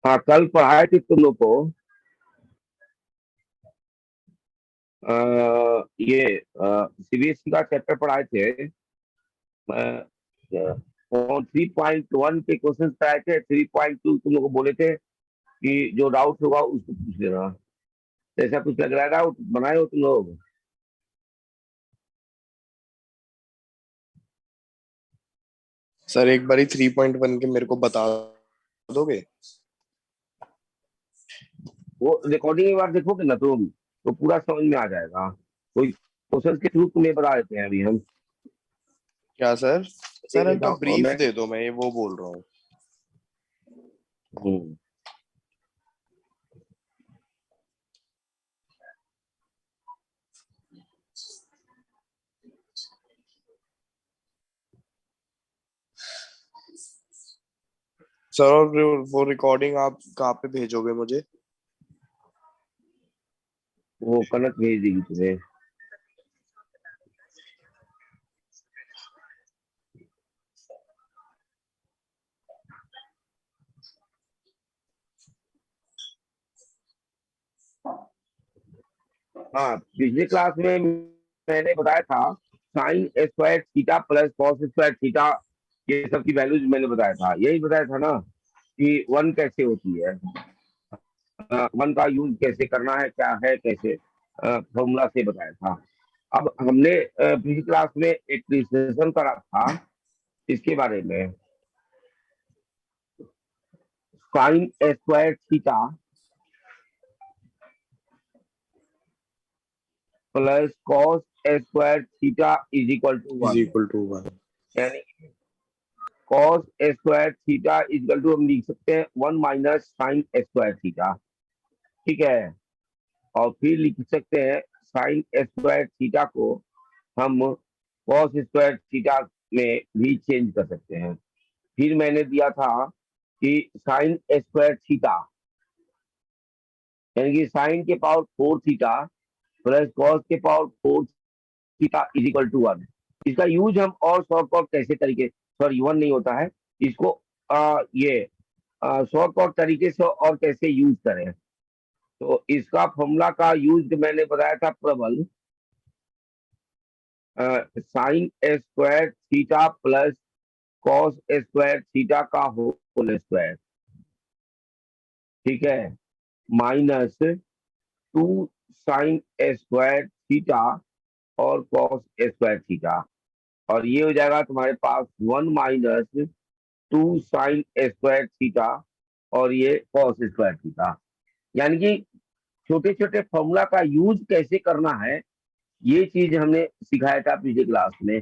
हाँ, कल पढ़ाए थे तुम लोग को। ये सीबीएसई का चैप्टर पढ़ाए थे। 3.1 के क्वेश्चन पढ़ाए थे। 3.2 तुम लोग को बोले थे कि जो डाउट होगा उसको पूछ लेना। तो ऐसा कुछ लग रहा है, डाउट बनाए हो तुम लोग? सर एक बारी 3.1 के मेरे को बता दोगे? वो रिकॉर्डिंग एक बार देखोगे ना तुम, तो पूरा समझ में आ जाएगा। कोई क्वेश्चन के थ्रू तुम्हें बता देते हैं अभी हम। क्या सर? सर एक हल्का एग्जाम ब्रीफ मैं दे दो, मैं ये वो बोल रहा हूँ। हम्म, सर और वो रिकॉर्डिंग आप कहाँ पे भेजोगे मुझे? वो कनक भेज देगी तुम्हें। हाँ, पिछले क्लास में मैंने बताया था sign square theta plus cos square theta, ये सब की वैल्यूज मैंने बताया था। यही बताया था ना कि वन कैसे होती है, वन का यूज कैसे करना है, क्या है, कैसे फॉर्मूला से बताया था। अब हमने पिछली क्लास में एक डिस्कशन करा था इसके बारे में। Sine square theta plus cos square theta is equal to is one. Equal to 1। यानी cos square theta is equal to हम लिख सकते हैं one minus sine square theta. ठीक है। और फिर लिख सकते हैं साइन स्क्वायर थीटा को हम कॉस स्क्वायर थीटा में भी चेंज कर सकते हैं। फिर मैंने दिया था कि साइन स्क्वायर थीटा यानी कि साइन के पावर 4 थीटा प्लस कॉस के power 4 theta is equal to one. इसका यूज हम और शॉर्टकट कैसे तरीके, सॉरी वन नहीं होता है इसको, ये शॉर्टकट तरीके से और कैसे यूज करें। तो इसका फॉर्मूला का यूज मैंने बताया था, प्रबल sign square theta plus cos square theta का होल स्क्वायर। ठीक है। माइनस 2 साइन स्क्वायर थीटा और कॉस स्क्वायर थीटा। और ये हो जाएगा तुम्हारे पास 1 - 2 साइन स्क्वायर थीटा और ये कॉस स्क्वायर थीटा। यानी कि छोटे छोटे फॉर्मूला का यूज कैसे करना है, ये चीज हमने सिखाया था पिछले क्लास में।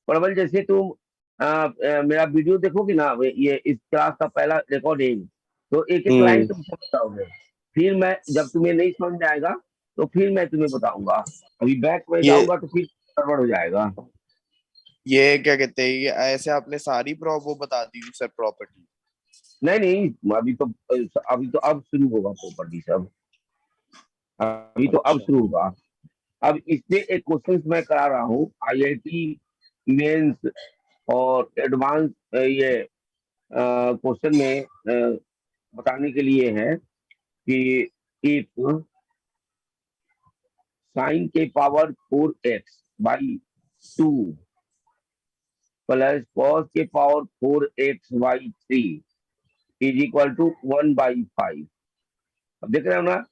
प्रबल जैसे तुम मेरा वीडियो देखोगे ना, ये इस क्लास का पहला रिकॉर्डिंग, तो एक एक लाइन हम्म। तुम समझ जाओगे। फिर मैं जब तुम्हें नहीं समझ में आएगा तो फिर मैं तुम्हें बताऊंगा। अभी बैक में ये जाऊंगा तो फिर गड़बड़ हो जाएगा। ये क्या कहते हैं, ये ऐसे आपने सारी वो बता दी सर, प्रॉपर्टी? नहीं नहीं, अभी तो अब शुरू होगा प्रॉपर्टी सब। अभी तो अब अच्छा। शुरू होगा। अब इसमें एक क्वेश्चन मैं करा रहा हूँ आईआईटी मेंस और एडवांस, ये क्वेश्चन में बताने के लिए है कि इफ साइन के पावर 4x/2 प्लस कॉस के power 4x/3 is equal to 1/5। अब देख रहे हो ना,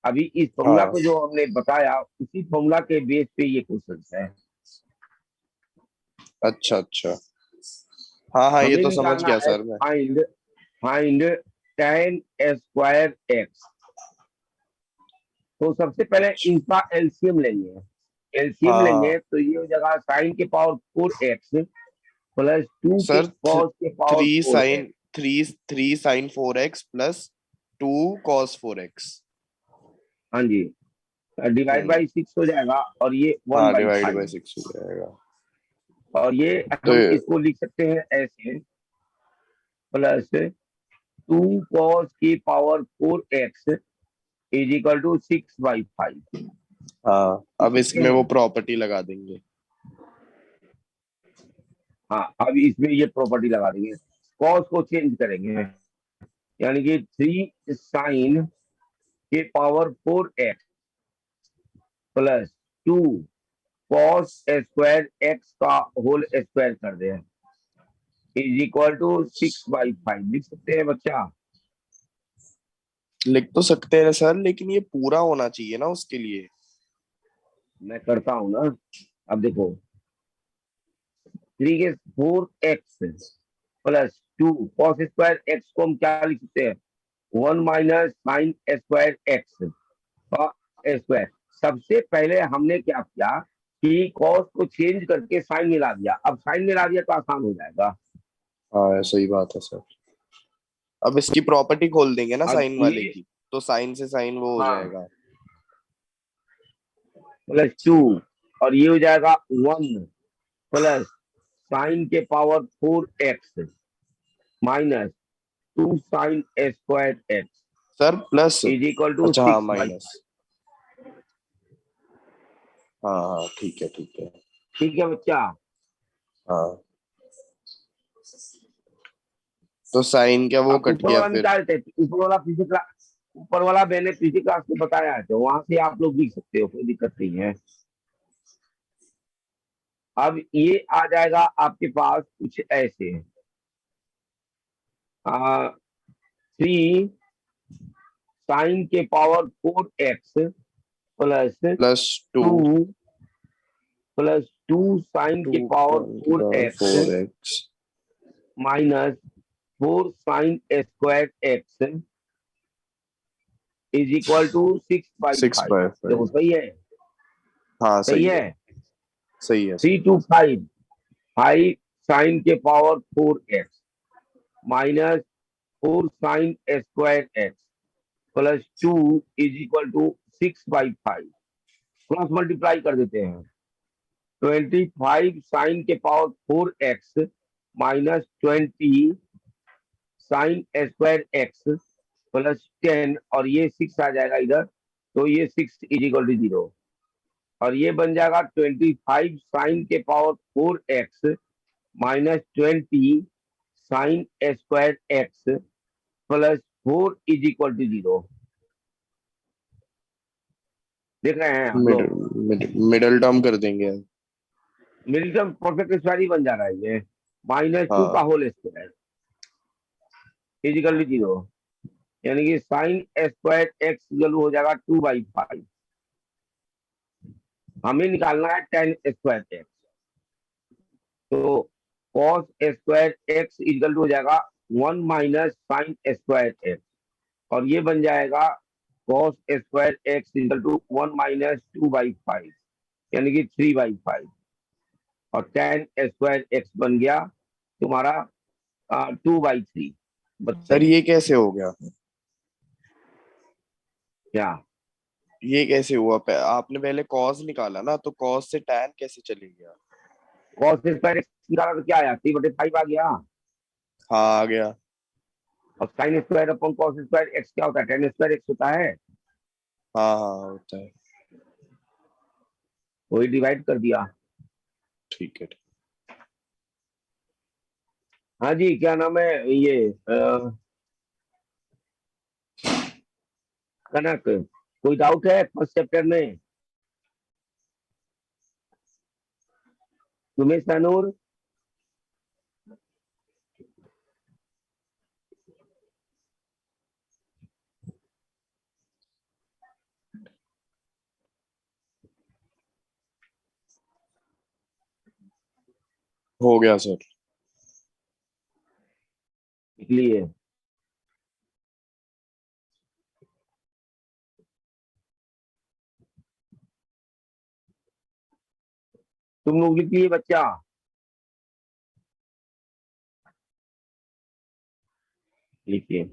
अभी इस फॉर्मूला हाँ। को जो हमने बताया उसी फॉर्मूला के बेस पे ये क्वेश्चन है। अच्छा अच्छा। हाँ हाँ, ये हमें तो समझ निकालना गया है सर मैं। Find find tan square x. तो सबसे पहले इनका एलसीएम लेंगे। एलसीएम हाँ लेंगे हाँ। तो ये हो जाएगा साइन के पावर 4x प्लस 2 के सर कॉस के power three 4x। Sine three three sign 4x plus 2 cos 4x। हाँ जी, डिवाइड हम्म। बाई 6 हो जाएगा और ये वन हाँ, बाई डिवाइड बाय फाइव 6 हो जाएगा। और ये तो हम इसको लिख सकते हैं ऐसे, प्लस 2 cos की power 4x is equal to 6/5। हाँ, अब ठीक इसमें है। वो प्रॉपर्टी लगा देंगे। हाँ, अब इसमें ये प्रॉपर्टी लगा देंगे। कॉस को चेंज करेंगे, यानी कि 3 के power 4x plus 2 cos² x का होल स्क्वायर कर दे इज इक्वल टू 6/5 लिख सकते हैं बच्चा। लिख तो सकते हैं सर, लेकिन ये पूरा होना चाहिए ना उसके लिए। मैं करता हूं ना। अब देखो 3 के 4x प्लस 2 cos² x को हम क्या लिख सकते हैं, 1 - sin² x का स्क्वायर। सबसे पहले हमने क्या किया कि कॉस को चेंज करके साइन मिला दिया, अब साइन मिला दिया तो आसान हो जाएगा। हाँ सही बात है सर। अब इसकी प्रॉपर्टी खोल देंगे ना अब साइन वाले ये, की, तो साइन से साइन वो हो हाँ, जाएगा। +2 और ये हो जाएगा 1 प्लस साइन के power 4x minus 2 sin² x sir plus, is equal to अच्छा हाँ 6/5। माइनस। हाँ हाँ ठीक है ठीक है। ठीक है बच्चा। हाँ तो साइन क्या वो अब कट ऊपर गया वाला फिर। निकालते हैं, ऊपर वाला मैंने पीछे क्लास में बताया है, तो वहां से आप लोग लिख सकते हो, कोई दिक्कत नहीं है। अब ये आ जाएगा आपके पास कुछ ऐसे, 3 sin के power 4x plus +2, two plus 2 sin two के पावर की four power x 4x minus 4 sin² x is equal to six by six five by देखो फाइव सही है, हाँ सही सही है। है। सही है थ्री सही है। टू फाइव 5 sin के power 4x minus 4 sin² x plus 2 is equal to 6/5। Cross multiply कर देते हैं, 25 sin के power 4x minus 20 sin² x +10 और ये 6 आ जाएगा इधर, तो ये 6 इज इक्वल टू 0 और ये बन जाएगा 25 sin के power 4x minus 20 sin² x +4 is equal to 0। देख रहे हैं आप लोग, मिडल टर्म कर देंगे। मिडिल टर्म परफेक्ट स्क्वायर ही बन जा रहा है ये, -2 का हाँ होल स्क्वायर इजिकल टू 0, यानी कि sin² x इक्वल हो जाएगा 2/5। हमें निकालना है tan² x, तो cos² x इक्वल टू हो जाएगा 1 - sin² x और ये बन जाएगा cos² x इक्वल टू 1 - 2/5 यानी कि 3/5 और tan² x बन गया तुम्हारा 2/3। सर बताइए ये कैसे हो गया। क्या। ये कैसे हुआ आपने पहले कॉस निकाला ना, तो कॉस से टैन कैसे चले गया। cos² x निकाला तो क्या आया, 3/5 आ गया। हाँ आ गया। और sin² / cos² x क्या होता है, tan² x होता है, हाँ हाँ होता है। वही डिवाइड कर दिया। ठीक है। हाँ जी, क्या नाम है ये कनक, कोई डाउट है फर्स्ट चैप्टर में तुम्हें सनूर। हो गया सर। लिए तुम लोग लिख लिए बच्चा, लिखिए।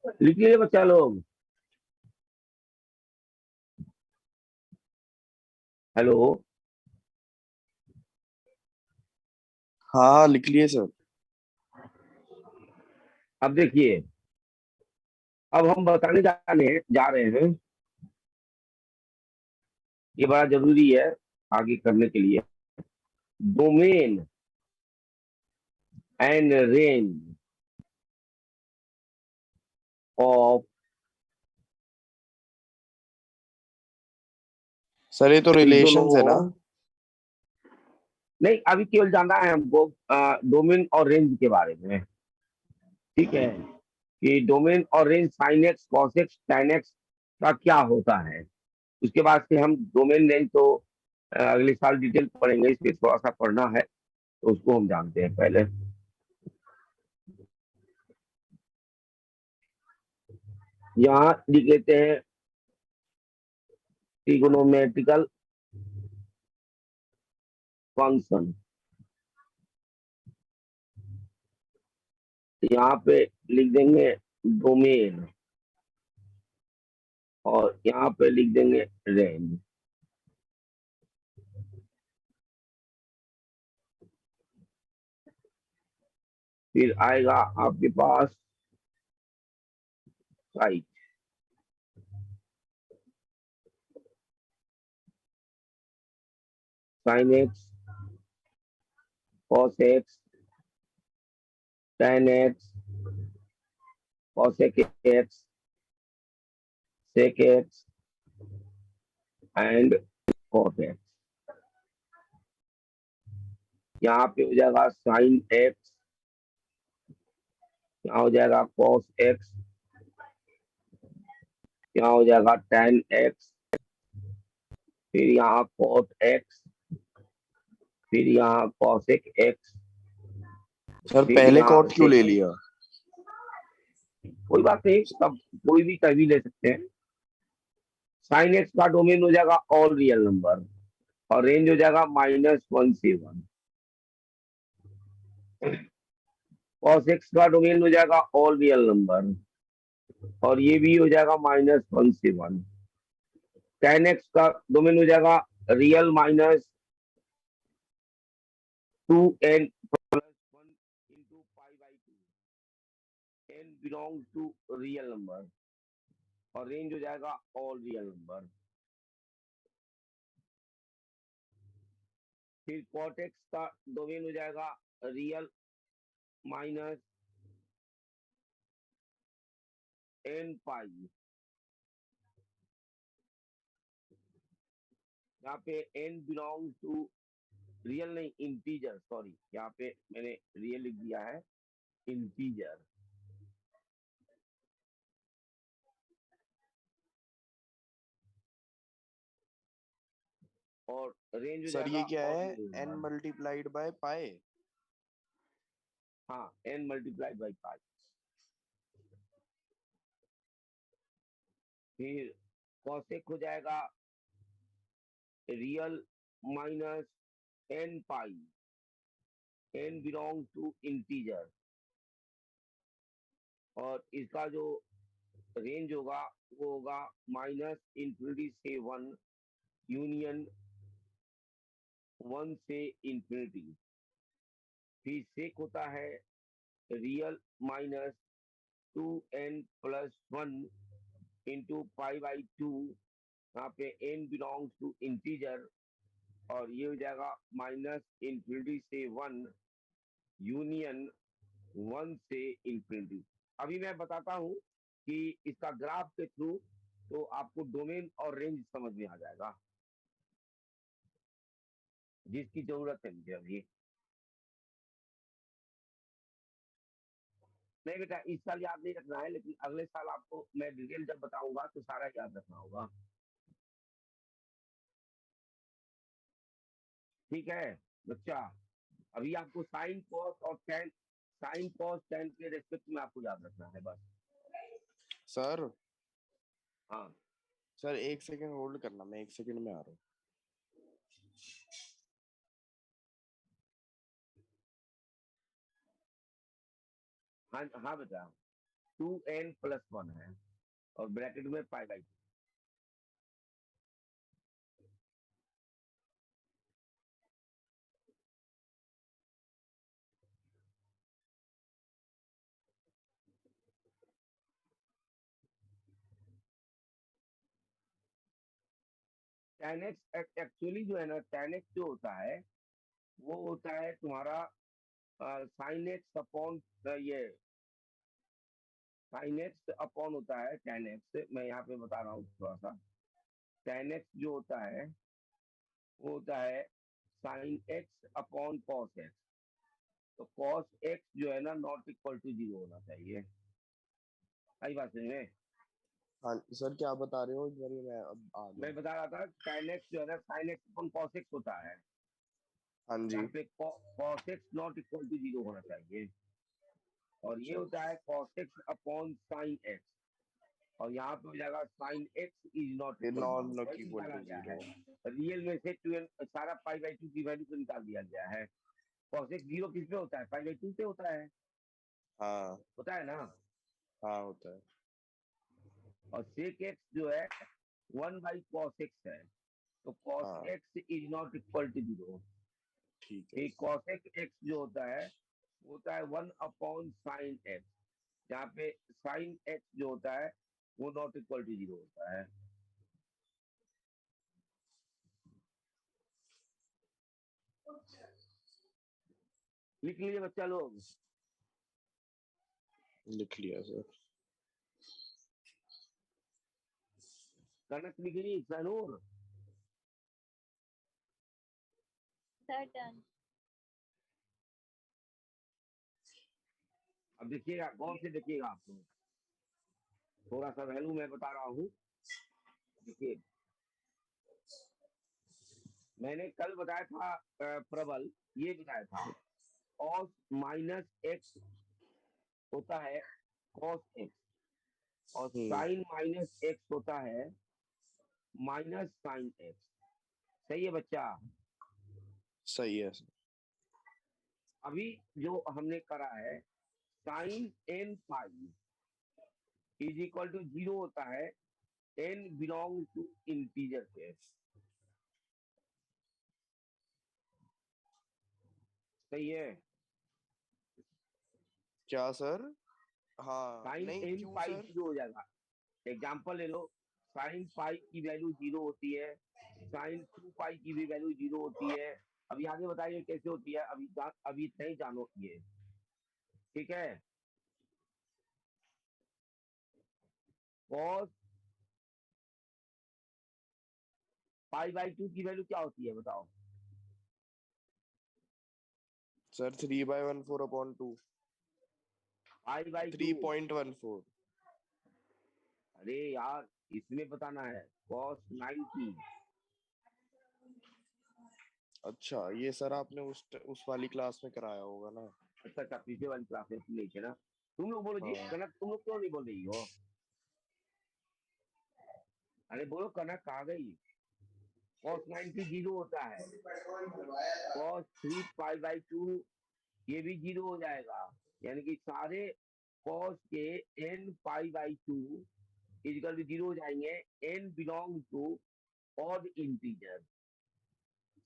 लिख लीजिए बच्चा लोग। हेलो। हाँ लिख लिए सर। अब देखिए, अब हम बताने जा रहे हैं, ये बड़ा जरूरी है आगे करने के लिए। Domain and range of, sir ये तो दोनों, रिलेशंस है ना। नहीं अभी केवल जानना है हमको डोमेन और रेंज के बारे में। ठीक है, कि डोमेन और range sine x cos x tan x का क्या होता है। उसके बाद से हम डोमेन रेंज तो अगले साल डिटेल पढ़ेंगे, इसमें थोड़ा सा पढ़ना है तो उसको हम जानते हैं पहले। यहाँ लिख लेते हैं ट्रिगोनोमेट्रिकल फंक्शन। यहाँ पे लिख देंगे डोमेन और यहाँ पे लिख देंगे रेंज। फिर आएगा आपके पास side, sine x cos x tan x cosec x sec x and cot x. यहाँ पे हो जाएगा साइन एक्स, यहाँ हो जाएगा कॉस एक्स, यहाँ हो जाएगा tan एक्स, फिर यहाँ cot एक्स, फिर यहाँ cosec एक्स, सर फिर पहले यहाँ कॉट क्यों sec ले एक्स। लिया। कोई बात नहीं, सब कोई भी कभी ले सकते हैं। साइन एक्स का डोमेन हो जाएगा ऑल रियल नंबर और रेंज हो जाएगा -1 से 1। cos एक्स का डोमेन हो जाएगा ऑल रियल नंबर और ये भी हो जाएगा -1 से 1। tan एक्स का डोमेन हो जाएगा real -2n plus 1 into π/2। n belongs to real number और रेंज हो जाएगा ऑल रियल नंबर। फिर cot x का डोमेन हो जाएगा रियल माइनस n पाई। यहाँ पे n बिलोंग्स टू रियल नहीं इंटीजर, सॉरी यहाँ पे मैंने रियल लिख दिया है, इंटीजर। और रेंज हो सर ये जाएगा क्या ऑल है, real n number. Multiplied by pi. हाँ n मल्टीप्लाइड बाई पाई। फिर कॉसेक हो जाएगा real minus n pi, n belongs to integer और इसका जो रेंज होगा वो होगा -∞ से 1 यूनियन 1 से इंफिनिटी। फिर सेक होता है रियल -2n+1 इंटू π/2। यहाँ पे n बिलोंग्स टू इंटीजर और ये हो जाएगा -∞ से 1 यूनियन 1 से इंफिनिटी। अभी मैं बताता हूँ कि इसका ग्राफ के थ्रू तो आपको डोमेन और रेंज समझ में आ जाएगा, जिसकी जरूरत है मुझे अभी। नहीं बेटा इस साल याद नहीं रखना है, लेकिन अगले साल आपको मैं डिटेल जब बताऊंगा तो सारा याद रखना होगा। ठीक है बच्चा, अभी आपको साइन कॉस और टेन, साइन कॉस टेन के रेस्पेक्ट में आपको याद रखना है बस। सर हाँ सर एक सेकंड होल्ड करना, मैं एक सेकंड में आ रहा हूँ। हाँ हाँ बेटा, 2n+1 है और ब्रैकेट में π/2। tan x एक्चुअली जो है ना, tan x जो होता है वो होता है तुम्हारा sin x अपॉन ये sin x अपॉन होता है tan x। मैं यहाँ पे बता रहा हूँ थोड़ा सा। tan x जो होता है वो होता है sin x upon cos x। तो cos x जो है ना नॉट इक्वल टू 0 होना चाहिए। सही बात है। हाँ सर, क्या बता रहे हो एक बारी, मैं अब आ गया। मैं बता रहा था tan x जो है ना sin x upon cos x होता है। हाँ जी। यहाँ पे cos x not equal to 0 होना चाहिए और ये होता है cos x upon sin x और यहाँ पे हो जाएगा sin x is not equal to non 0 equal निकाला टू गया है। 0। रियल में से 2n सारा π/2 की वैल्यू को निकाल दिया गया है। cos x 0 किस पे होता है? π/2 पे होता है। हाँ होता है ना। हाँ होता है। और sec x जो है 1/cos x है। तो cos हाँ x is not equal to 0। ठीक है। cos x जो होता है वो होता है 1/sin x। जहाँ पे sin x जो होता है वो नॉट इक्वल टू 0 होता है। लिख लीजिए बच्चा लोग। लिख लिया सर। कनक लिख ली सनूर। Sir done. अब देखिएगा, गौर से देखिएगा आप लोग। थोड़ा सा वैल्यू मैं बता रहा हूँ। देखिए मैंने कल बताया था प्रबल ये बताया था cos -x होता है cos x और sin -x होता है -sin x। सही है बच्चा। सही है सर। अभी जो हमने करा है sin n pi is equal to 0 होता है n बिलोंग टू इंटीजर पे। सही है। क्या सर? हाँ साइन नहीं, n क्यों पाई सर? 0 हो जाएगा। एग्जाम्पल ले लो, साइन पाई की वैल्यू 0 होती है, साइन 2 पाई की भी वैल्यू 0 होती है। अभी आगे बताइए कैसे होती है। अभी नहीं जानो ये। ठीक है। cos π/2 की वैल्यू क्या होती है बताओ? सर 3/14/2। π/2। 3.14। अरे यार इसमें बताना है cos 90। अच्छा, ये सर आपने उस वाली क्लास में कराया होगा ना। अच्छा अच्छा, पीछे वाली क्लास में नहीं थे ना। तुम लोग बोलो जी, हाँ कनक तुम लोग क्यों नहीं बोल रही हो? अरे बोलो कनक कहाँ गई? cos 90 0 होता है। cos 3π/2 ये भी 0 हो जाएगा। यानी कि सारे cos के n π/2 इक्वल टू 0 हो जाएंगे। n belong to odd integer.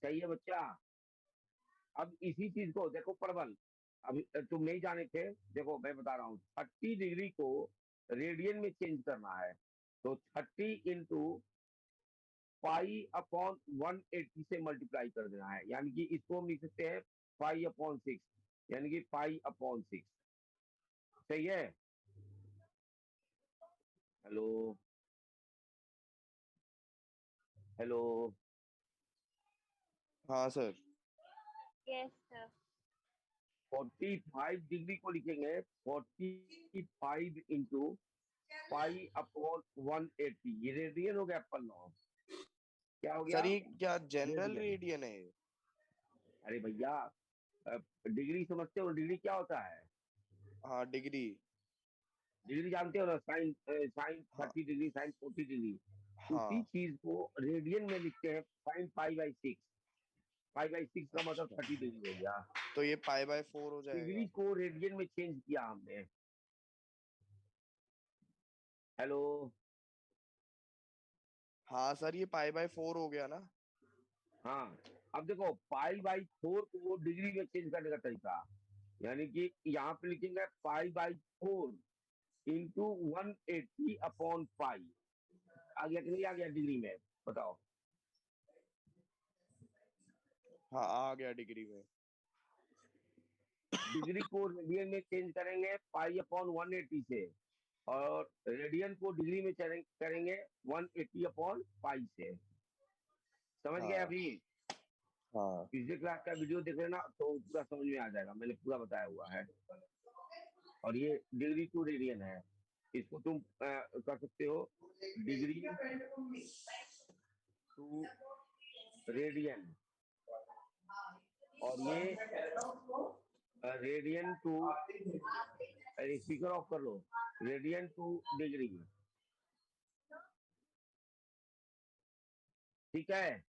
सही है बच्चा। अब इसी चीज को देखो प्रबल, अभी तुम नहीं जाने थे। देखो मैं बता रहा हूँ 30 डिग्री को रेडियन में चेंज करना है तो 30 इंटू π/180 से मल्टीप्लाई कर देना है। यानी कि इसको हम लिख सकते हैं π/6 यानी कि π/6। सही है। Hello hello. हाँ सर। Yes sir. 45 डिग्री को लिखेंगे 45 इंटू π/180। ये रेडियन हो गया अपन लोग। क्या हो गया? सर ये क्या जनरल रेडियन। रेडियन है? अरे भैया डिग्री समझते हो? डिग्री क्या होता है? हाँ डिग्री। डिग्री जानते हो ना, साइन साइन हाँ 30 डिग्री, साइन 40 डिग्री। उसी हाँ। चीज को रेडियन में लिखते हैं साइन π/6। π/6 का मतलब 30 डिग्री हो गया। तो ये π/4 हो डिग्री जाएगा। को रेडियन में चेंज किया हमने। हेलो। हाँ सर, ये पाई बाय 4 हो गया ना। हाँ, अब देखो पाई/4 को डिग्री में चेंज करने का तरीका, यानी कि यहाँ पे लिखेंगे पाई/4 इंटू 180/पाई। आ गया कि नहीं आ गया डिग्री में, बताओ। हाँ आ गया डिग्री में। डिग्री को रेडियन में चेंज करेंगे पाई/180 से, और रेडियन को डिग्री में करेंगे 180/पाई से। समझ गए हाँ। अभी? हाँ पिछले क्लास का वीडियो देख लेना तो पूरा समझ में आ जाएगा, मैंने पूरा बताया हुआ है। और ये डिग्री टू रेडियन है, इसको तुम कर सकते हो डिग्री टू रेडियन, और ये रेडियन टू, स्पीकर ऑफ कर लो, रेडियन टू डिग्री। ठीक है।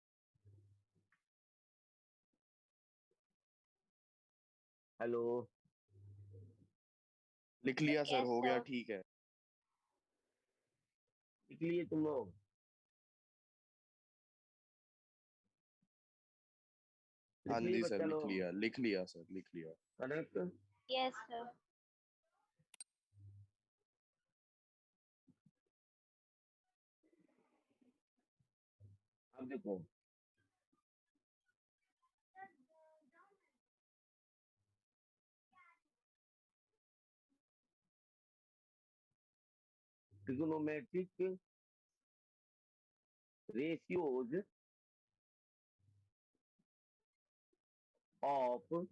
हेलो। लिख लिया सर, Yes, हो गया, sir. ठीक है। लिख लिए तुम लोग? हाँ लिख लिए जी सर, बच्चा लोग? लिख लिया सर, लिख लिया। करेक्ट। Yes, sir. अब देखो, trigonometric ratios of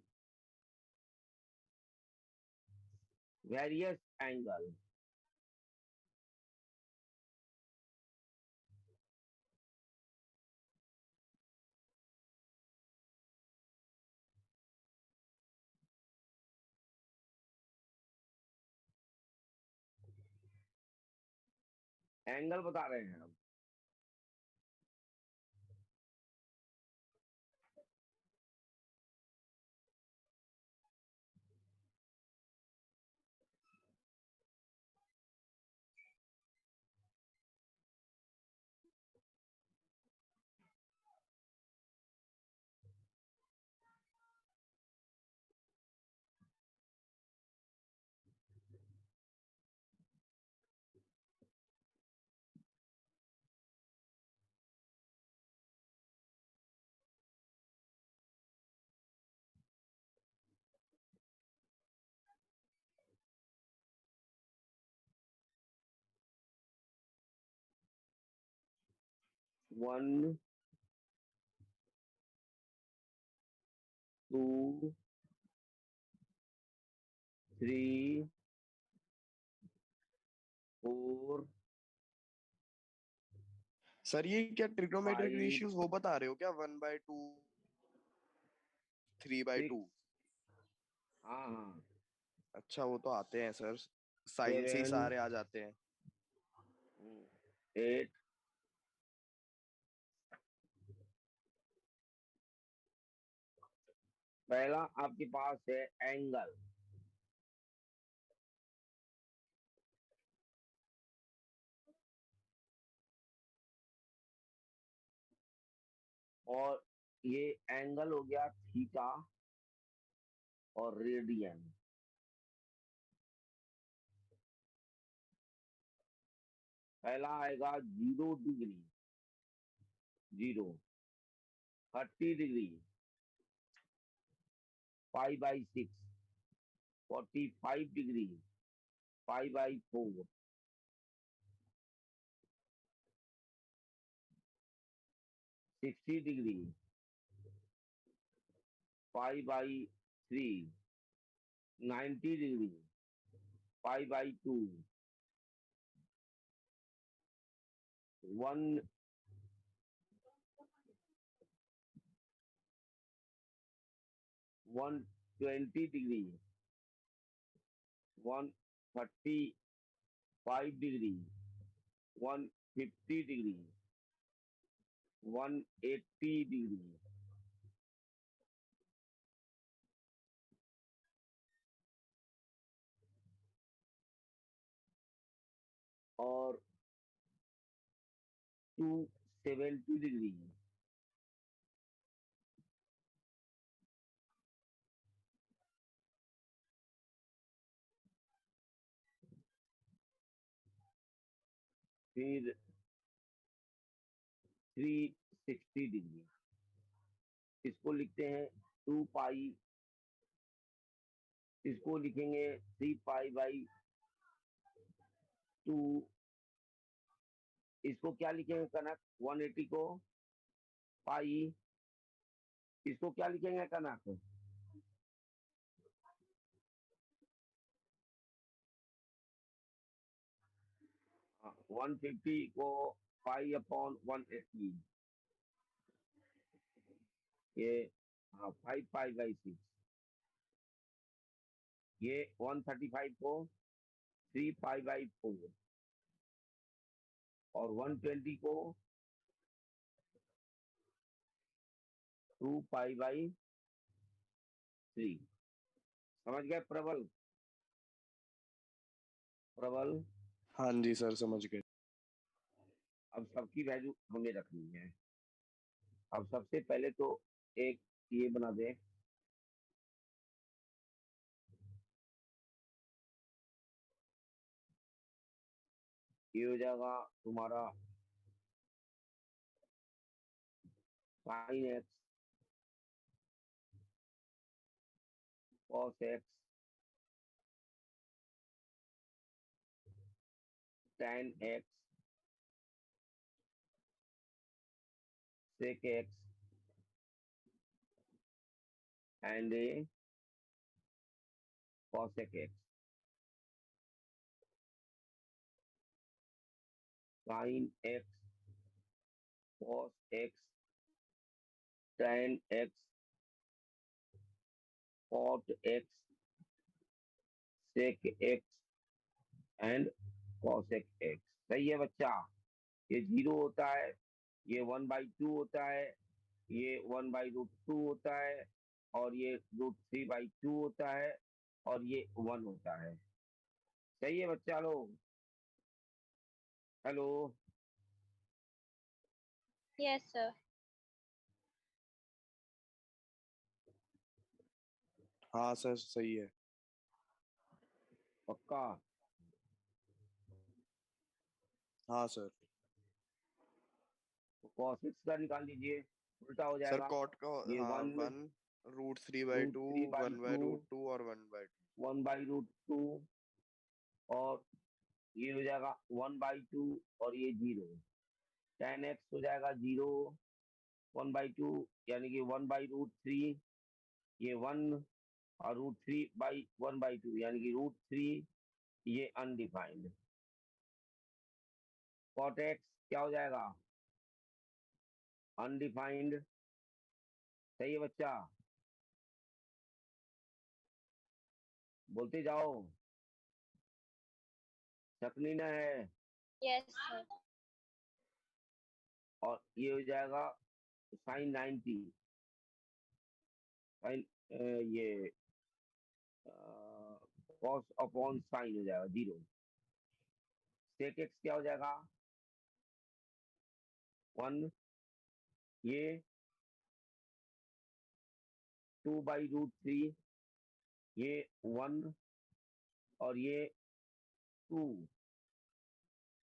various angle। Angle बता रहे हैं हम। One, two, three, four, sir ये क्या ट्रिग्नोमेट्रिक फाइव, रेशियोज वो बता रहे हो क्या, 1/2, 3/2? सिक्स। हाँ हाँ। अच्छा, वो तो आते हैं सर, साइन से ही सेवन, सारे आ जाते हैं। 8। पहला आपके पास है एंगल। और ये एंगल हो गया थीटा और रेडियन। पहला आएगा 0 degree, 0, 30 degree, pi, 45 degree, pi, 60 degree, pi, 90 degree, pi, 1 120 degree, 135 degree, 150 degree, 180 degree. और 270 डिग्री है। फिर 360 डिग्री, इसको लिखते हैं 2 पाई, इसको लिखेंगे 3 पाई बाई 2, इसको क्या लिखेंगे कनक 180 को पाई, इसको क्या लिखेंगे कनक 150 को पाई अपॉन 180, ये 5 पाई बाई 6, ये 135 को 3 पाई बाई 4 और 120 को 2 पाई बाई 3। समझ गए प्रबल? प्रबल हाँ जी सर, समझ गए। अब सबकी वैल्यू हमें रखनी है। अब सबसे पहले तो एक ये बना दे, ये हो जाएगा तुम्हारा sign x cos x tan x sec x and a cosec x, sin x cos x tan x cot x sec x and cosec x। सही है बच्चा? ये 0 होता है, ये 1/2 होता है, ये 1/√2 होता है, और ये √3/2 होता है, और ये 1 होता है। सही है बच्चा लोग? हेलो? Yes, sir. हाँ सर, सही है। पक्का? हाँ सर। cos x का निकाल लीजिए, उल्टा हो सर जाएगा। कॉट का, ये हाँ, 1 √3/2, √3/2 1/√2 और 1/2। 1/√2 और ये हो जाएगा 1/2 और ये 0, tan x हो जाएगा 0 1/2 यानी कि 1/√3, ये 1 और √3/1/2 यानी कि √3, ये अनडिफाइंड। cot x क्या हो जाएगा? अनडिफाइंड। सही है बच्चा? बोलते जाओ, शक नहीं ना है? Yes, sir. और ये हो जाएगा sin 90, sin ये cos अपॉन साइन हो जाएगा 0। sec x क्या हो जाएगा 1, ये 2/√3, ये 1 और ये 2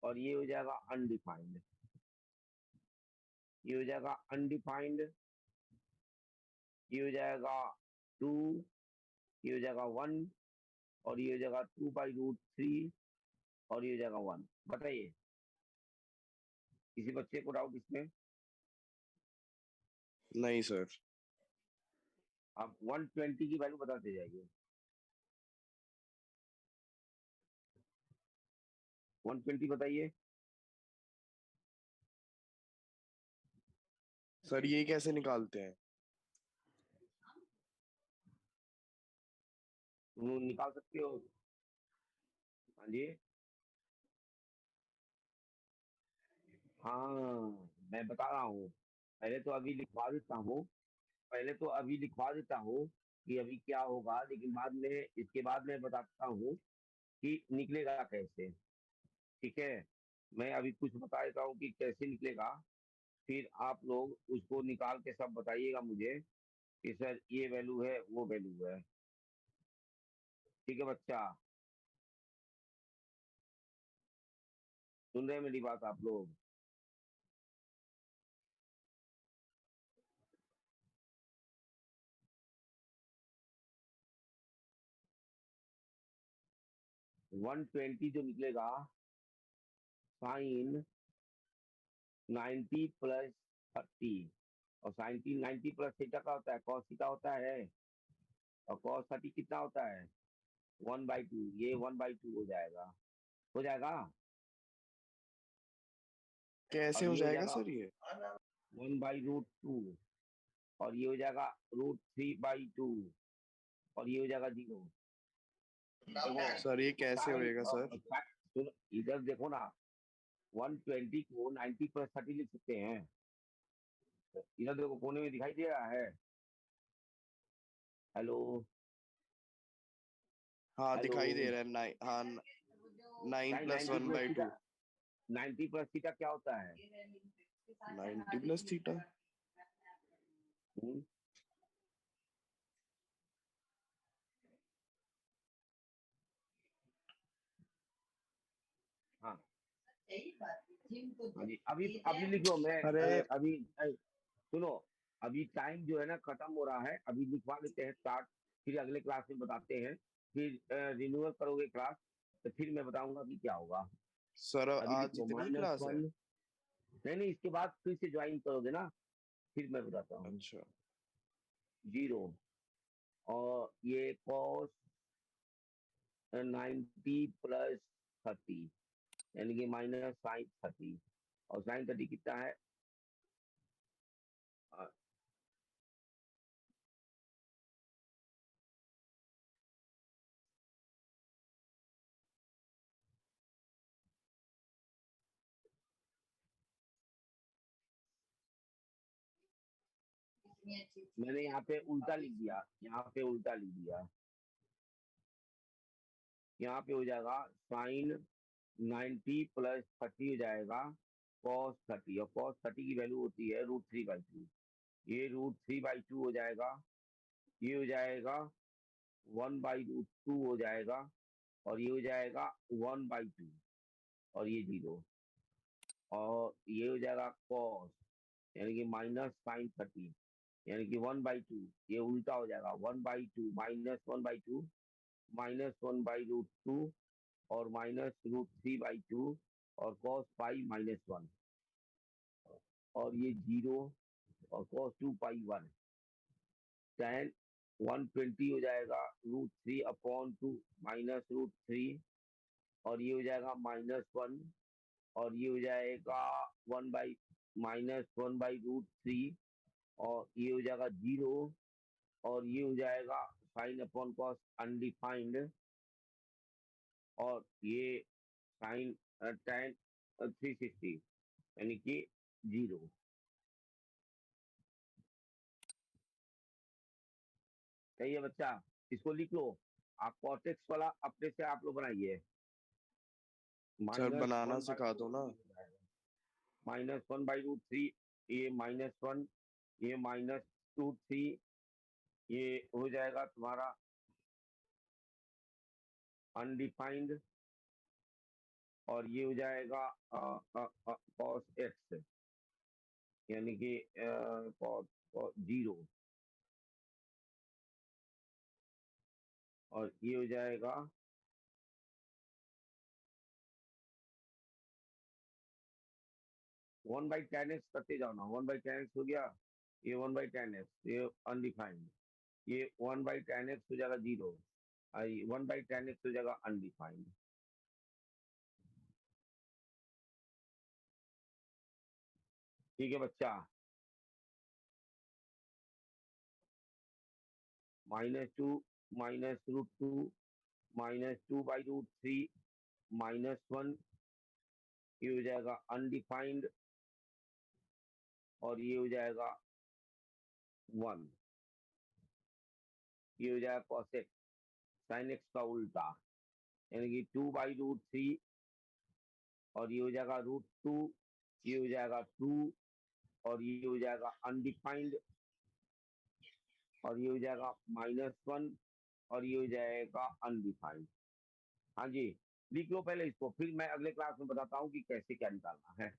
और ये हो जाएगा अनडिफाइंड, ये हो जाएगा अनडिफाइंड, ये हो जाएगा 2, ये हो जाएगा 1 और ये हो जाएगा 2/√3 और ये हो जाएगा 1। बताइए किसी बच्चे को डाउट इसमें? नहीं सर। आप 120 की वैल्यू बताते जाइए। 120 बताइए। सर ये कैसे निकालते हैं? तुम निकाल सकते हो? हाँ जी, हाँ मैं बता रहा हूँ। पहले तो अभी लिखवा देता हूँ, पहले तो अभी लिखवा देता हूँ कि अभी क्या होगा, लेकिन बाद में, इसके बाद मैं बताता हूँ कि निकलेगा कैसे। ठीक है, मैं अभी कुछ बता देता हूँ कि कैसे निकलेगा, फिर आप लोग उसको निकाल के सब बताइएगा मुझे कि सर ये वैल्यू है वो वैल्यू है। ठीक है बच्चा, सुन रहे हैं मेरी बात आप लोग? वन ट्वेंटी जो निकलेगा साइन 90 प्लस 30, और साइन 90 प्लस थीटा का होता है, कॉस थीटा होता है, और कॉस 30 कितना होता है 1/2, ये 1/2 हो जाएगा, हो जाएगा। कैसे और हो ये हो जाएगा जाएगा सर ये? 1/√2, और ये हो जाएगा √3/2, और ये हो जाएगा 0। देखो सर ये कैसे साइन, होएगा सर? सुनो इधर देखो ना, 120 को 90 प्लस 30 लिख सकते हैं। इधर देखो कोने में दिखाई दे रहा है, हेलो हाँ हेलो, दिखाई दे रहा है। 9, हाँ 9 sine plus 90 one plus by theta, two 90 plus theta क्या होता है? 90 प्लस थीटा। हम्म, हाँ हाँ जी, अभी अभी लिख लो, मैं अरे अभी सुनो, अभी टाइम जो है ना खत्म हो रहा है, अभी लिखवा लेते हैं स्टार्ट, फिर अगले क्लास में बताते हैं, फिर रिन्यूअल करोगे क्लास तो फिर मैं बताऊंगा कि क्या होगा। सर अभी लिख आज लो इतनी माइनस क्लास है? वन, नहीं नहीं इसके बाद फिर से ज्वाइन करोगे ना, फिर मैं बताता हूँ। अच्छा 0, और ये cos 90 प्लस 30, यानी कि माइनस साइन 30, और साइन 30 कितना है? अ, मैंने यहाँ पे उल्टा लिख दिया, यहाँ पे उल्टा लिख दिया, यहाँ पे हो जाएगा साइन 90 प्लस 30 हो जाएगा cos 30, और cos 30 की वैल्यू होती है √3/2, ये √3/2 हो जाएगा, ये हो जाएगा 1/√2 हो जाएगा, और ये हो जाएगा 1/2, और ये 0, और ये हो जाएगा cos, यानी कि माइनस साइन 30, यानी कि 1/2, ये उल्टा हो जाएगा 1/2 -1/2 -1/√2, और -√3/2, और cos पाई -1, और ये 0, और cos 2 पाई 1, tan 120 हो जाएगा √3/2 -√3, और ये हो जाएगा -1, और ये हो जाएगा 1/-1/√3, और ये हो जाएगा 0, और ये हो जाएगा साइन अपॉन कॉस अनडिफाइंड, और ये साइन tan 360, यानी कि 0। सही है बच्चा, इसको लिख लो, आप कॉटेक्स वाला अपने से आप लोग बनाइए, sir minus banana one by सिखा रूट दो ना। थ्री हो जाएगा, -1/√3, ये -1, ये -2/3, ये हो जाएगा तुम्हारा अनडिफाइंड, और ये हो जाएगा कॉस एक्स, यानी कि कॉस 0, और ये हो जाएगा 1/10x करते जाओ ना, 1/10x हो गया, ये 1/10x, ये अनडिफाइंड, ये 1/10x हो जाएगा 0, 1/10x हो जाएगा अनडिफाइंड। ठीक है बच्चा, -2 -√2 -2/√3 -1, ये हो जाएगा अनडिफाइंड, और ये हो जाएगा 1, ये हो जाएगा cos x, sin x का उल्टा, यानी कि 2/√3 और ये हो जाएगा √2, ये हो जाएगा 2, और ये हो जाएगा अनडिफाइंड, और ये हो जाएगा -1, और ये हो जाएगा अनडिफाइंड। हाँ जी, लिख लो पहले इसको, फिर मैं अगले क्लास में बताता हूँ कि कैसे क्या निकालना है।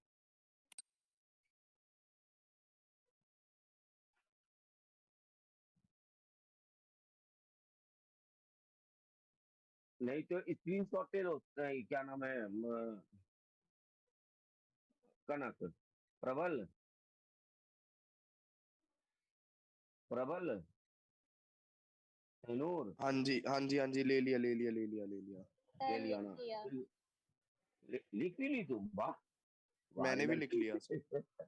नहीं तो स्क्रीन शॉट ले लो। नहीं, क्या नाम है, कनक, प्रबल, प्रबल, नूर, हाँ जी हाँ जी हाँ जी, ले लिया ले लिया ले लिया ले लिया। ले सर लिया लिख ना? लिया। लिख भी ली तुम? वाह, मैंने तुम्हारी भी लिख लिया सर। लड़की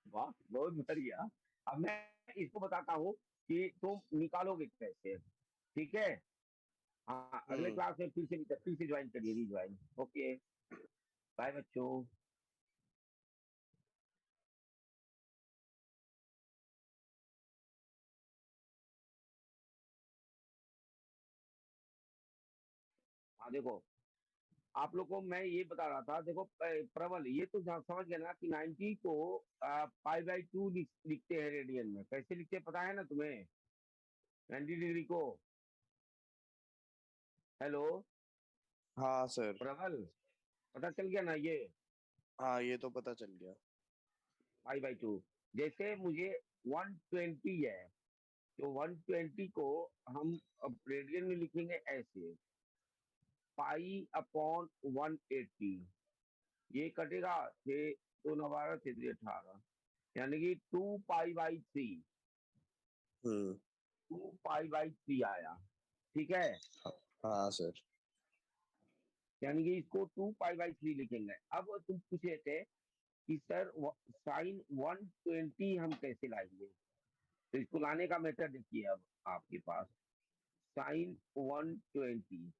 वाह, बहुत बढ़िया। अब मैं इसको बताता हूँ कि तुम निकालोगे कैसे, ठीक है? हाँ, अगले हम्म। क्लास में फिर से ज्वाइन करिए, रीज्वाइन। ओके, बाय बच्चों। हाँ देखो, आप लोग को मैं ये बता रहा था, देखो प्रबल, ये तो समझ गए ना कि 90 को π/2 लिखते हैं रेडियन में। कैसे लिखते हैं पता है ना तुम्हें? 90 डिग्री को। हेलो हाँ सर। प्रबल, पता चल गया ना ये? हाँ ये तो पता चल गया। π/2। जैसे मुझे 120 है, तो 120 को हम अब रेडियन में लिखेंगे ऐसे, π/180। ये कटेगा, 6×2=12, 18, यानी कि 2π/3, हम्म। 2π/3 आया, ठीक है? हाँ सर। यानी कि इसको 2π/3 लिखेंगे। अब तुम पूछे थे कि सर साइन 120 हम कैसे लाएंगे, तो इसको लाने का मेथड देखिए। अब आपके पास साइन 120,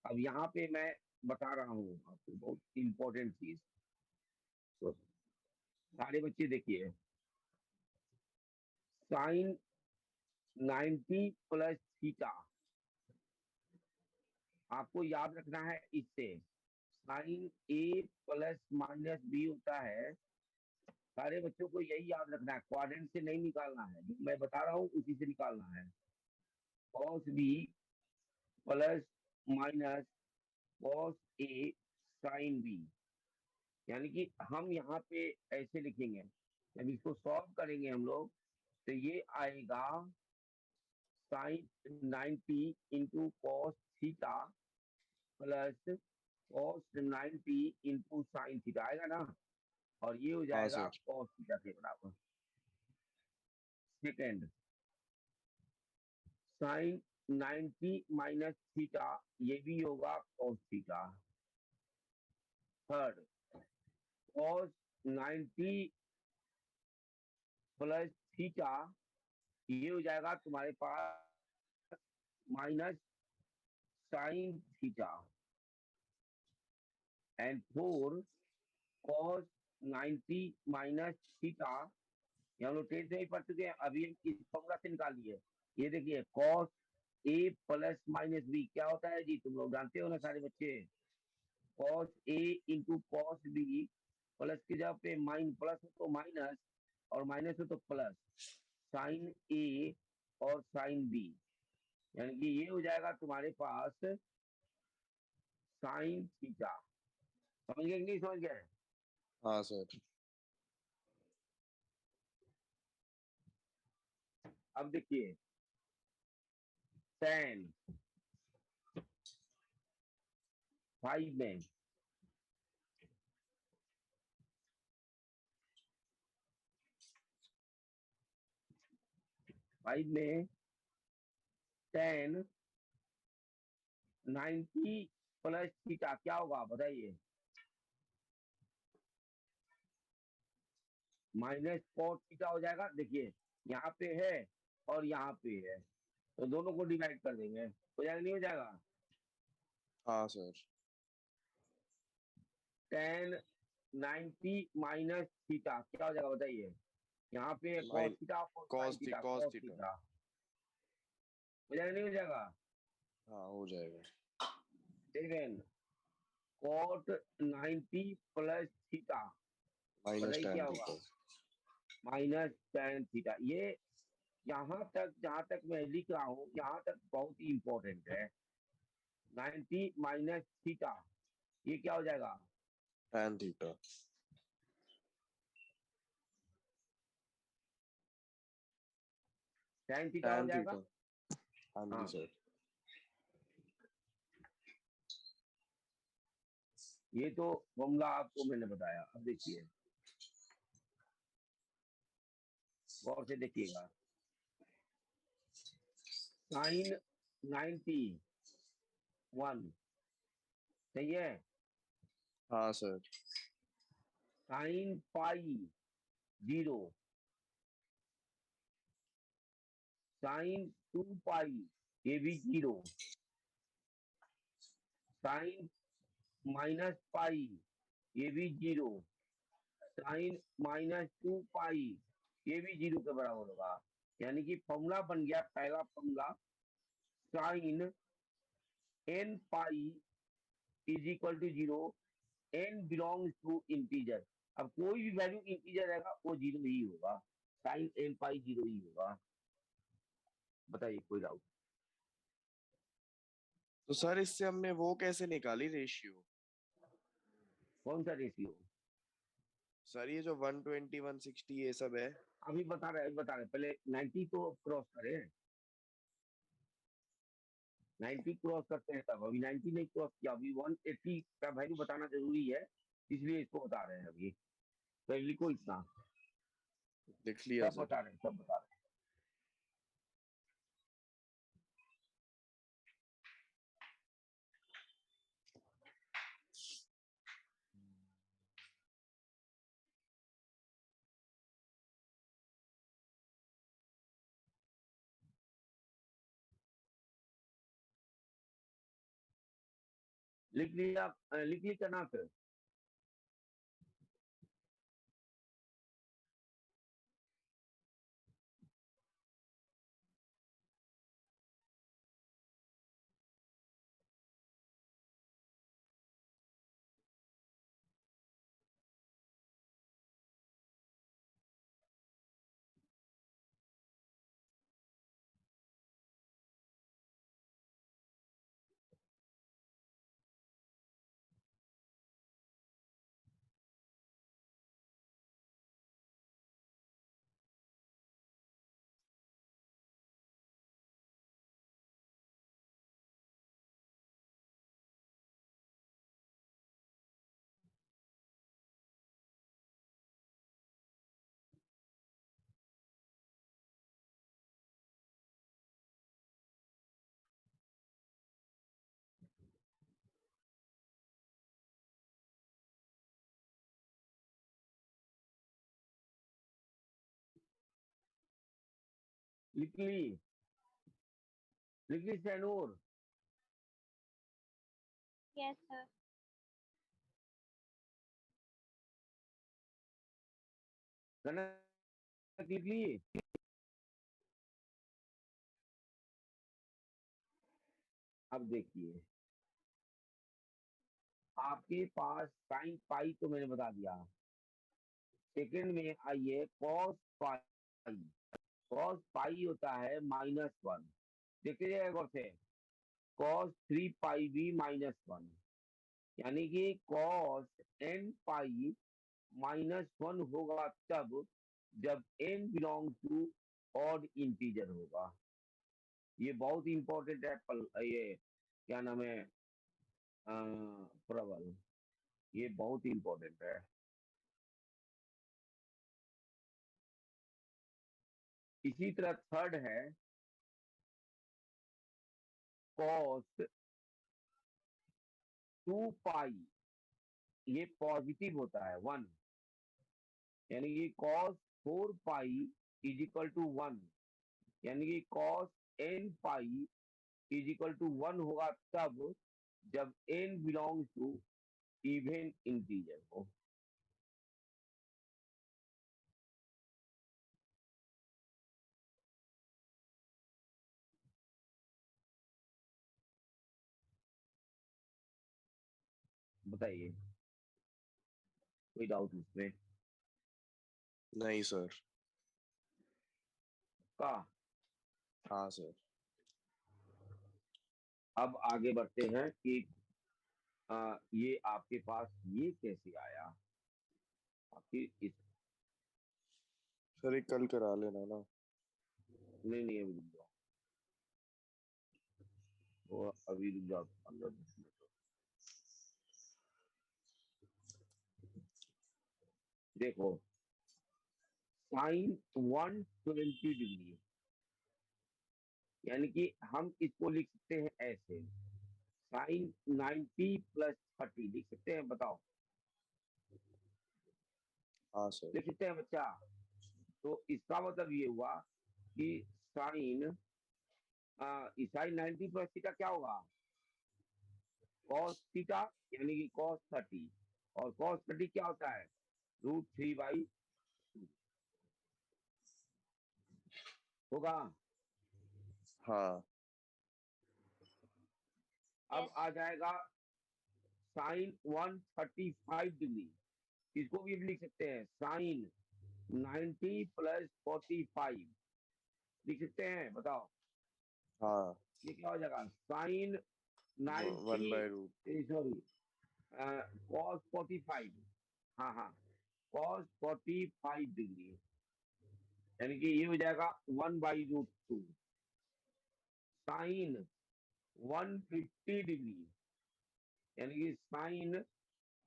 अब यहाँ पे मैं बता रहा हूँ आपको बहुत इंपॉर्टेंट चीज। तो सारे बच्चे देखिए, साइन 90 + थीटा आपको याद रखना है इससे। साइन A ± B होता है, सारे बच्चों को यही याद रखना है, क्वाड्रेंट से नहीं निकालना है, जो मैं बता रहा हूँ उसी से निकालना है। cos B ± cos A sin B, यानी कि हम यहाँ पे ऐसे लिखेंगे, जब इसको सॉल्व करेंगे हम लोग, तो ये आएगा sine 90 × cos theta plus cos 90 × sin theta आएगा ना, और ये हो हाँ जाएगा सर। cos थीटा के बराबर। सेकेंड, साइन 90 - थीटा, ये भी होगा cos theta. Third, cos 90 + theta, ये हो जाएगा तुम्हारे पास minus sine theta. And four, cos 90 - theta, ये हम लोग 10th में ही पढ़ चुके हैं, अभी हम इस फॉर्मूला से निकालिए। ये देखिए, cos A ± B क्या होता है जी, तुम लोग जानते हो ना सारे बच्चे? cos A × cos B, plus की जगह पे प्लस हो तो माइनस, और माइनस हो तो प्लस, साइन A और साइन B, यानी कि ये हो जाएगा तुम्हारे पास साइन थीटा। समझ गए कि नहीं समझ गए? हाँ सर। अब देखिए, tan 5 में tan 90 + थीटा क्या होगा बताइए? -cos थीटा हो जाएगा। देखिए, यहाँ पे है और यहाँ पे है, तो दोनों को डिवाइड कर देंगे, हो जाएगा नहीं हो जाएगा? हाँ सर। tan 90 - थीटा क्या हो जाएगा बताइए? यहाँ पे cos माइन थीटा और sin कॉस थी theta, cos cos theta. Theta, हो जाएगा नहीं हो जाएगा? हाँ हो जाएगा। Second, cot 90 plus theta minus बताइए क्या टेन होगा, थीटा। Minus tan theta. ये यहाँ तक जहां तक मैं लिख रहा हूँ यहाँ तक बहुत ही इंपॉर्टेंट है। 90 माइनस थीटा ये क्या हो जाएगा, टेन थीटा। टेन थीटा हो टेन जाएगा। थीटा। हाँ जी हाँ सर। ये तो मामला आपको मैंने बताया। अब देखिए गौर से देखिएगा, साइन 91 सही है, हाँ सर। साइन पाई 0, साइन 2 पाई ये भी 0, साइन माइनस पाई ये भी 0, साइन माइनस 2 पाई ये भी 0 के बराबर होगा। यानी कि फॉर्मूला बन गया, पहला formula sine n pi is equal to 0, n belongs to integer. अब कोई भी वैल्यू इंटीजर रहेगा वो 0 ही होगा, साइन एन पाई 0 ही होगा। बताइए कोई डाउट। तो सर इससे हमने वो कैसे निकाली रेशियो? कौन सा रेशियो, सर ये जो 120 160 ये सब है। अभी बता रहे पहले 90 तो क्रॉस करें, 90 क्रॉस करते हैं तब, अभी 90 नहीं क्रॉस किया, अभी 180 का वैल्यू बताना जरूरी है इसलिए इसको बता रहे हैं। अभी तो लिखो इतना, लिख लिया सब सर। बता रहे हैं, सब बता रहे हैं। लिख लिया, लिख ली करना फिर। लिख ली, लिख ली सैनूर, Yes, sir. कनक लिख ली। अब देखिए आपके पास साइन पाई तो मैंने बता दिया, सेकंड में आइए कॉस पाई, कॉस पाई होता है -1, देखिए गौर से, कॉस 3 पाई भी -1, यानी कि कॉस n पाई -1 होगा तब जब n belong to odd integer होगा। ये बहुत इंपॉर्टेंट है, ये क्या नाम है, प्रबल, ये बहुत इंपॉर्टेंट है। इसी तरह थर्ड है कॉस 2 पाई, ये पॉजिटिव होता है 1, यानी कि cos 4 pi is equal to 1, यानी कि cos n pi is equal to 1 होगा तब जब n belongs to even integer हो। बताइए, कोई डाउट इसमें नहीं सर। का? हाँ सर। अब आगे बढ़ते हैं कि ये आपके पास ये कैसे आया, आपकी इस सर एक कल करा लेना ना। नहीं अभी रुक जाओ, वो अभी रुक जाओ 15 मिनट। देखो, साइन 120 डिग्री, यानी कि हम इसको लिख सकते हैं ऐसे, साइन 90 + 30 लिख सकते हैं, बताओ हाँ सर। लिख सकते हैं बच्चा? तो इसका मतलब ये हुआ कि साइन साइन 90 + थीटा क्या होगा, कॉस थीटा, यानी कि कॉस 30, और कॉस 30 क्या होता है, √3/2 होगा। हाँ अब Yes. आ जाएगा साइन 135 डिग्री, इसको भी लिख सकते हैं साइन 90 + 45 लिख सकते हैं, बताओ हाँ। ये क्या हो जाएगा, साइन 90 1/√2। सॉरी कॉस 45, हाँ कॉस 45 डिग्री, यानी कि ये हो जाएगा 1/√2, साइन 150 डिग्री, यानी कि साइन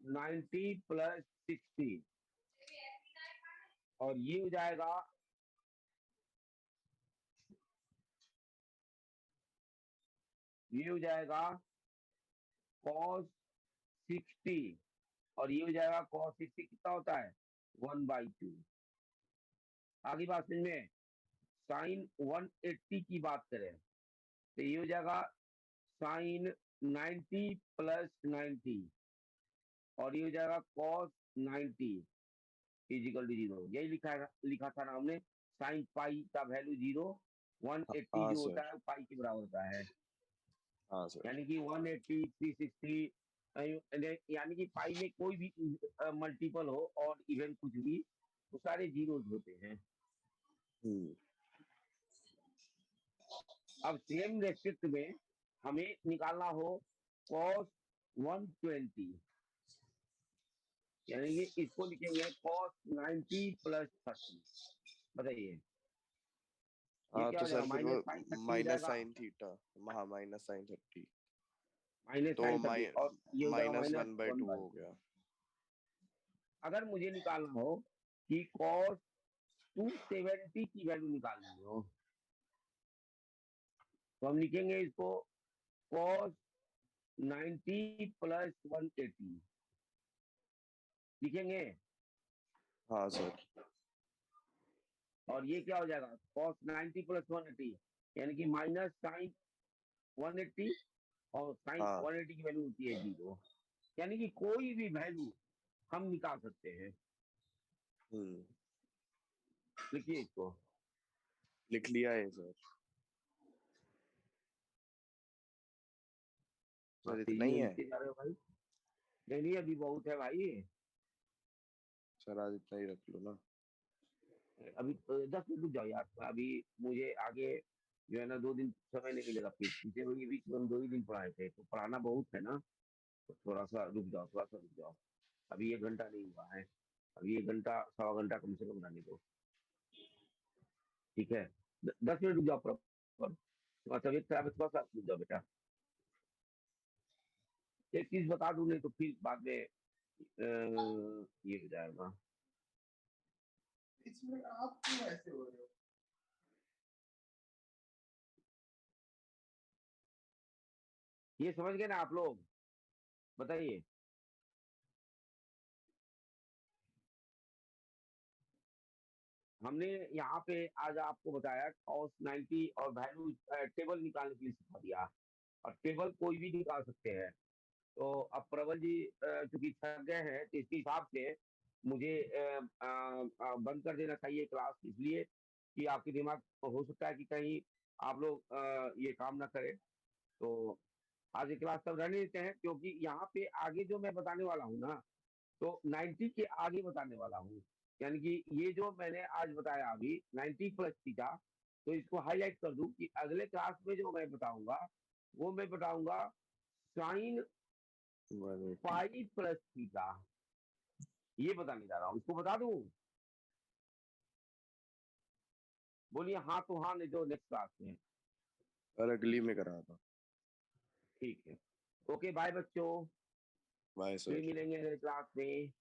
90 + 60, और ये हो जाएगा cos 60, और ये हो जाएगा cos 60 कितना होता है 1/2। आगे बात समझ में, साइन 180 की बात करें तो ये हो जाएगा साइन 90 + 90, और ये हो जाएगा cos 90 = 0। यही लिखा था ना हमने, साइन पाई का वैल्यू 0, 180 हाँ जो सर। होता है वो पाई के बराबर होता है, हाँ सर। यानी कि 180, 360, यानी कि पाई में कोई भी मल्टीपल हो और इवन कुछ भी, वो सारे जीरोज होते हैं। हम्म। अब सेम रेस्पेक्ट में हमें निकालना हो cos 120, यानी कि इसको लिखेंगे cos 90 + 30, बताइए ये हाँ क्या तो हो जाएगा, सर फिर वो -sin 30 हो माइनस जाएगा, साइन थीटा। हाँ -sin 30। तो -sin 30, और ये हो जाएगा -1/2 -1/2। हो गया। अगर मुझे निकालना हो कि cos 270 की वैल्यू निकालनी हो, तो हम लिखेंगे इसको cos 90 + 180 लिखेंगे, हाँ सर। और ये क्या हो जाएगा cos 90 + 180, यानी कि -sin 180, और sin हाँ। 180 की वैल्यू होती है 0, यानी कि कोई भी वैल्यू हम निकाल सकते हैं। हम्म। लिखिए इसको, लिख लिया है सर। सर इतना तेजी ही में है। लिखते जा रहे हो भाई, नहीं अभी बहुत है भाई, सर आज इतना ही रख लो ना। अभी 10 मिनट रुक जाओ यार, अभी मुझे आगे जो है ना 2 दिन समय नहीं मिलेगा, फिर पीछे वही बीच में हम 2 ही दिन पढ़ाए थे, तो पढ़ाना बहुत है ना, तो थोड़ा सा रुक जाओ, अभी 1 घंटा नहीं हुआ है, अभी 1 घंटा 1.25 घंटा कम से कम रहने दो, ठीक है? 10 मिनट रुक जाओ प्रॉपर, तुम्हारा तबीयत खराब है, थोड़ा सा रुक जाओ बेटा, एक चीज बता दूं, नहीं तो फिर बाद में ये हो जाएगा। इसमें आप क्यों ऐसे हो रहे हो? ये समझ गए ना आप लोग, बताइए? हमने यहाँ पे आज आपको बताया cos 90 और वैल्यू टेबल निकालने के लिए सिखा दिया, और टेबल कोई भी निकाल सकते हैं। तो अब प्रबल जी चूंकि थक गए हैं, तो इसके हिसाब से मुझे बंद कर देना चाहिए क्लास, इसलिए कि आपके दिमाग हो सकता है कि कहीं आप लोग ये काम ना करें, तो आज की क्लास तब रहने देते हैं, क्योंकि यहाँ पे आगे जो मैं बताने वाला हूँ ना, तो 90 के आगे बताने वाला हूँ। यानी कि ये जो मैंने आज बताया अभी 90 प्लस थीटा, तो इसको हाईलाइट कर दूं कि अगले क्लास में जो मैं बताऊंगा वो मैं बताऊंगा साइन 180। पाई प्लस थीटा, ये बताने जा रहा हूँ। इसको बता दूं? बोलिए हाँ तो हाँ, नहीं तो नेक्स्ट क्लास में। और अगली में करा था। ठीक है, ओके बाय बच्चों, बाय फिर सर। मिलेंगे अगले क्लास में।